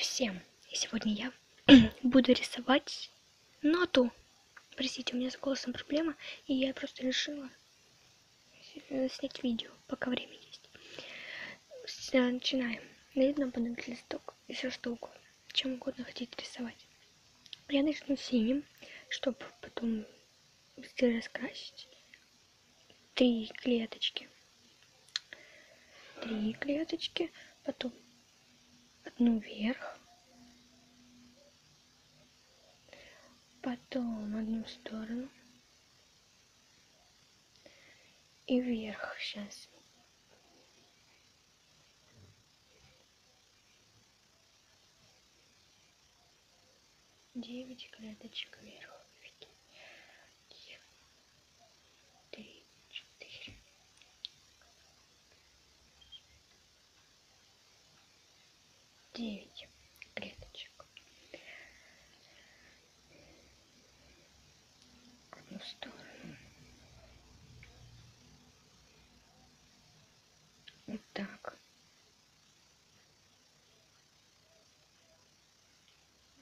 Всем! И сегодня я буду рисовать ноту. Простите, у меня с голосом проблема, и я просто решила снять видео, пока время есть. Начинаем. Дают нам понадобится листок и все что угодно. Чем угодно хотите рисовать. Я начну синим, чтобы потом быстрее раскрасить. 3 клеточки. 3 клеточки. Потом одну вверх. Потом одну сторону. И вверх сейчас. Девять клеточек вверх. 3, 4. 9 клеточек. Одну сторону. Вот так.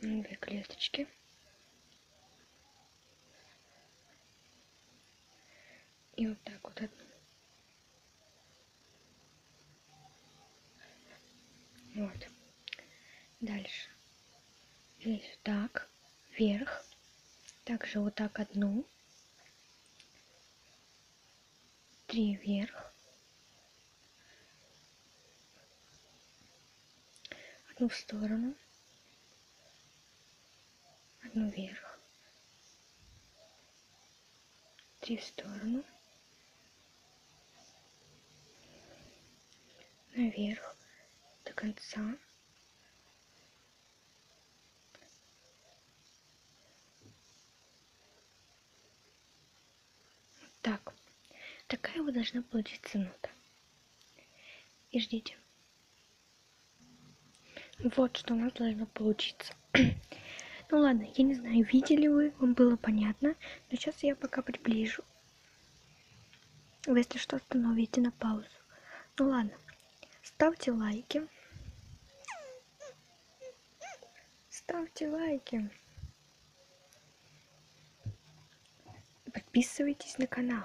2 клеточки. И вот так вот одну. Вот. Дальше. Здесь вот так. Вверх. Также вот так одну. 3 вверх. Одну в сторону. Одну вверх. 3 в сторону. Наверх. До конца. Так. Такая вот должна получиться нота. И ждите. Вот что у нас должно получиться. Ну ладно, я не знаю, видели вы, вам было понятно. Но сейчас я пока приближу. Вы, если что, остановите на паузу. Ну ладно, ставьте лайки. Ставьте лайки. Подписывайтесь на канал.